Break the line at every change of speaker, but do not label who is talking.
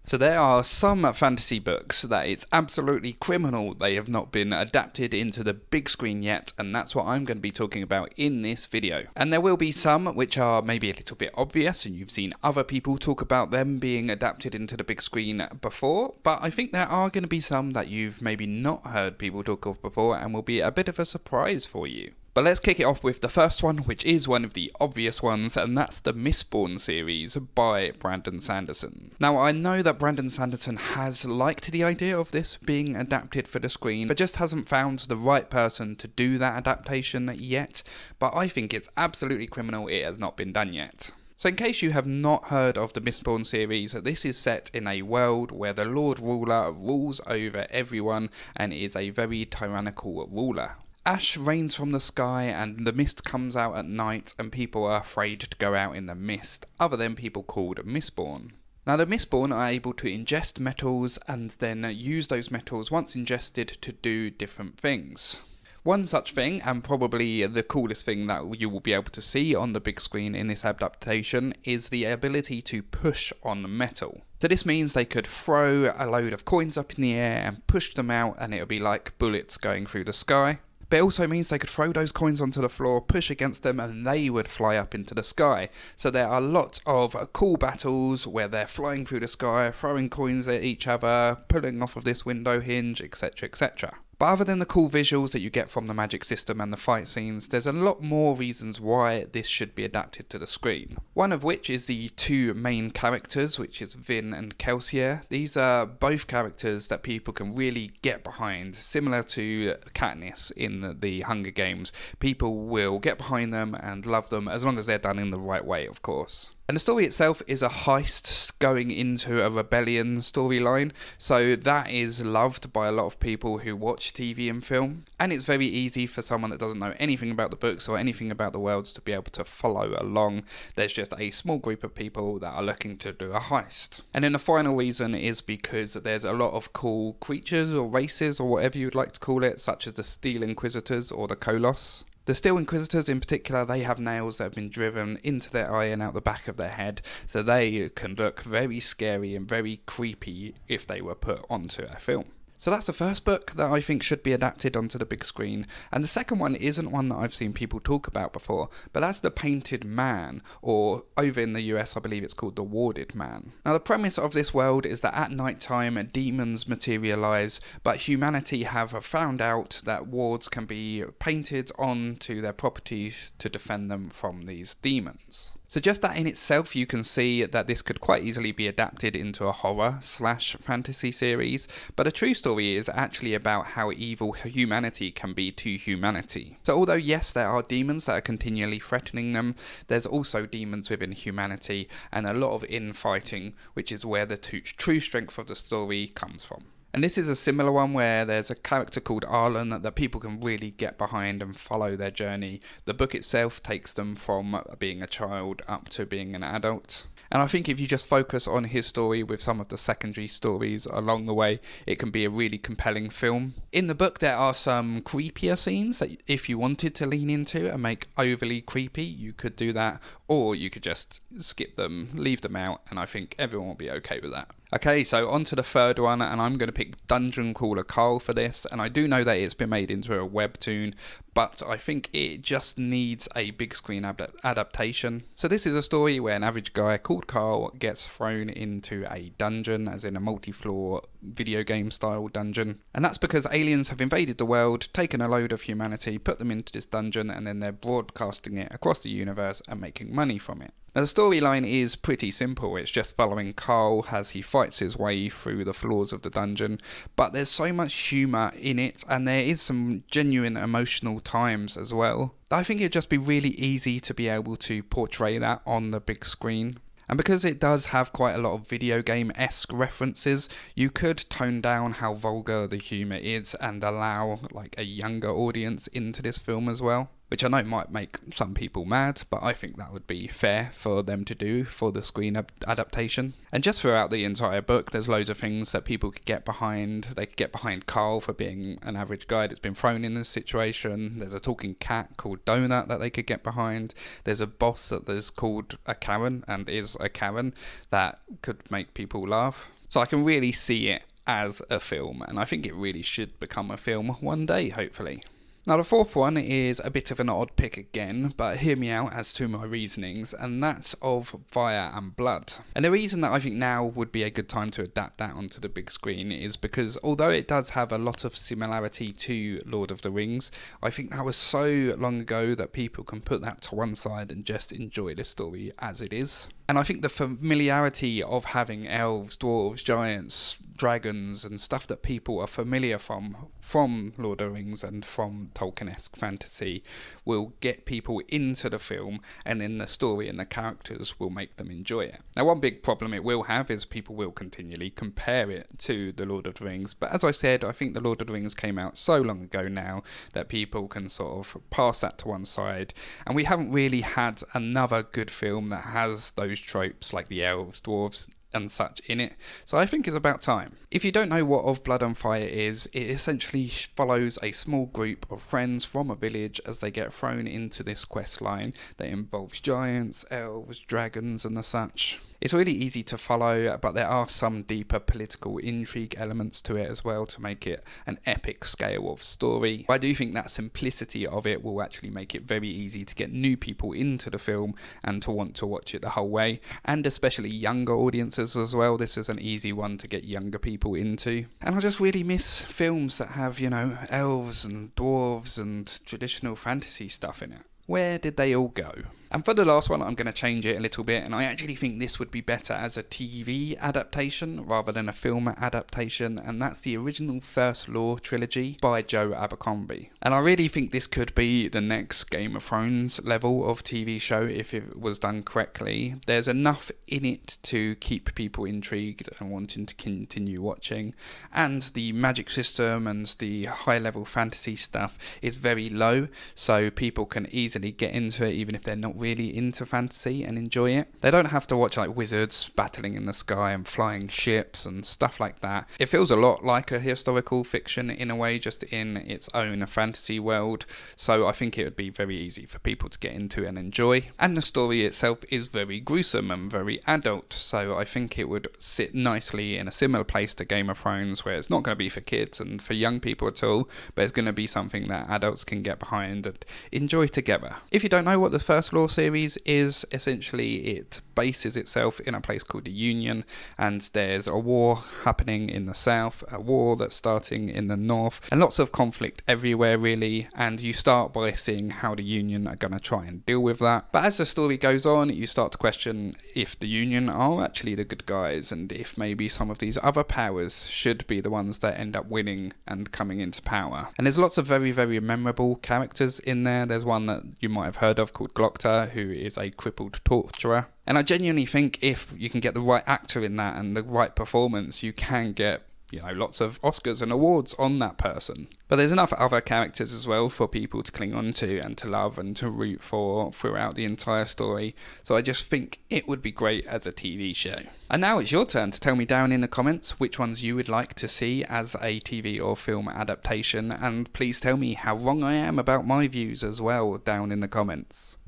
So there are some fantasy books that it's absolutely criminal they have not been adapted into the big screen yet, and that's what I'm going to be talking about in this video. And there will be some which are maybe a little bit obvious and you've seen other people talk about them being adapted into the big screen before, but I think there are going to be some that you've maybe not heard people talk of before and will be a bit of a surprise for you. But let's kick it off with the first one, which is one of the obvious ones, and that's the Mistborn series by Brandon Sanderson. Now, I know that Brandon Sanderson has liked the idea of this being adapted for the screen, but just hasn't found the right person to do that adaptation yet, but I think it's absolutely criminal it has not been done yet. So in case you have not heard of the Mistborn series, this is set in a world where the Lord Ruler rules over everyone and is a very tyrannical ruler. Ash rains from the sky and the mist comes out at night and people are afraid to go out in the mist, other than people called Mistborn. Now the Mistborn are able to ingest metals and then use those metals once ingested to do different things. One such thing, and probably the coolest thing that you will be able to see on the big screen in this adaptation, is the ability to push on metal. So this means they could throw a load of coins up in the air and push them out and it would be like bullets going through the sky. But it also means they could throw those coins onto the floor, push against them, and they would fly up into the sky. So there are lots of cool battles where they're flying through the sky, throwing coins at each other, pulling off of this window hinge, etc, etc. But other than the cool visuals that you get from the magic system and the fight scenes, there's a lot more reasons why this should be adapted to the screen. One of which is the two main characters, which is Vin and Kelsier. These are both characters that people can really get behind, similar to Katniss in the Hunger Games. People will get behind them and love them, as long as they're done in the right way, of course. And the story itself is a heist going into a rebellion storyline, so that is loved by a lot of people who watch TV and film, and it's very easy for someone that doesn't know anything about the books or anything about the worlds to be able to follow along. There's just a small group of people that are looking to do a heist. And then the final reason is because there's a lot of cool creatures or races or whatever you'd like to call it, such as the Steel Inquisitors or the Koloss. The Steel Inquisitors in particular, they have nails that have been driven into their eye and out the back of their head, so they can look very scary and very creepy if they were put onto a film. So that's the first book that I think should be adapted onto the big screen, and the second one isn't one that I've seen people talk about before, but that's The Painted Man, or over in the US I believe it's called The Warded Man. Now the premise of this world is that at night time demons materialise, but humanity have found out that wards can be painted onto their properties to defend them from these demons. So just that in itself, you can see that this could quite easily be adapted into a horror/fantasy series, but a true story is actually about how evil humanity can be to humanity. So although yes, there are demons that are continually threatening them, there's also demons within humanity and a lot of infighting, which is where the true strength of the story comes from. And this is a similar one where there's a character called Arlen that people can really get behind and follow their journey. The book itself takes them from being a child up to being an adult. And I think if you just focus on his story with some of the secondary stories along the way, it can be a really compelling film. In the book there are some creepier scenes that if you wanted to lean into and make overly creepy, you could do that, or you could just skip them, leave them out, and I think everyone will be okay with that. Okay, so on to the third one, and I'm going to pick Dungeon Crawler Carl for this, and I do know that it's been made into a webtoon, but I think it just needs a big screen adaptation. So this is a story where an average guy called Carl gets thrown into a dungeon, as in a multi-floor video game style dungeon, and that's because aliens have invaded the world, taken a load of humanity, put them into this dungeon, and then they're broadcasting it across the universe and making money from it. Now the storyline is pretty simple, it's just following Carl as he fights his way through the floors of the dungeon, but there's so much humour in it and there is some genuine emotional times as well. I think it'd just be really easy to be able to portray that on the big screen. And because it does have quite a lot of video game-esque references, you could tone down how vulgar the humour is and allow like a younger audience into this film as well. Which I know might make some people mad, but I think that would be fair for them to do for the screen adaptation. And just throughout the entire book, there's loads of things that people could get behind. They could get behind Carl for being an average guy that's been thrown in this situation. There's a talking cat called Donut that they could get behind. There's a boss that is called a Karen and is a Karen that could make people laugh. So I can really see it as a film, and I think it really should become a film one day, hopefully. Now the fourth one is a bit of an odd pick again, but hear me out as to my reasonings, and that's of Fire and Blood. And the reason that I think now would be a good time to adapt that onto the big screen is because although it does have a lot of similarity to Lord of the Rings, I think that was so long ago that people can put that to one side and just enjoy the story as it is. And I think the familiarity of having elves, dwarves, giants, dragons and stuff that people are familiar from Lord of the Rings and from Tolkien-esque fantasy will get people into the film, and then the story and the characters will make them enjoy it. Now one big problem it will have is people will continually compare it to the Lord of the Rings, but as I said, I think the Lord of the Rings came out so long ago now that people can sort of pass that to one side, and we haven't really had another good film that has those tropes like the elves, dwarves and such in it, so I think it's about time. If you don't know what Of Blood and Fire is, it essentially follows a small group of friends from a village as they get thrown into this quest line that involves giants, elves, dragons and the such. It's really easy to follow, but there are some deeper political intrigue elements to it as well to make it an epic scale of story. I do think that simplicity of it will actually make it very easy to get new people into the film and to want to watch it the whole way, and especially younger audiences as well. This is an easy one to get younger people into. And I just really miss films that have, elves and dwarves and traditional fantasy stuff in it. Where did they all go? And for the last one, I'm going to change it a little bit, and I actually think this would be better as a TV adaptation rather than a film adaptation, and that's the original First Law trilogy by Joe Abercrombie. And I really think this could be the next Game of Thrones level of TV show if it was done correctly. There's enough in it to keep people intrigued and wanting to continue watching, and the magic system and the high-level fantasy stuff is very low, so people can easily get into it even if they're not really into fantasy and enjoy it. They don't have to watch like wizards battling in the sky and flying ships and stuff like that. It feels a lot like a historical fiction in a way, just in its own fantasy world, so I think it would be very easy for people to get into and enjoy. And the story itself is very gruesome and very adult, so I think it would sit nicely in a similar place to Game of Thrones, where it's not going to be for kids and for young people at all, but it's going to be something that adults can get behind and enjoy together. If you don't know what the First Law series is, essentially it bases itself in a place called the Union, and there's a war happening in the south, a war that's starting in the north, and lots of conflict everywhere really, and you start by seeing how the Union are going to try and deal with that. But as the story goes on, you start to question if the Union are actually the good guys, and if maybe some of these other powers should be the ones that end up winning and coming into power. And there's lots of very, very memorable characters in there. There's one that you might have heard of called Glockta, who is a crippled torturer. And I genuinely think if you can get the right actor in that and the right performance, you can get lots of Oscars and awards on that person. But there's enough other characters as well for people to cling on to and to love and to root for throughout the entire story. So I just think it would be great as a TV show. And now it's your turn to tell me down in the comments which ones you would like to see as a TV or film adaptation, and please tell me how wrong I am about my views as well down in the comments.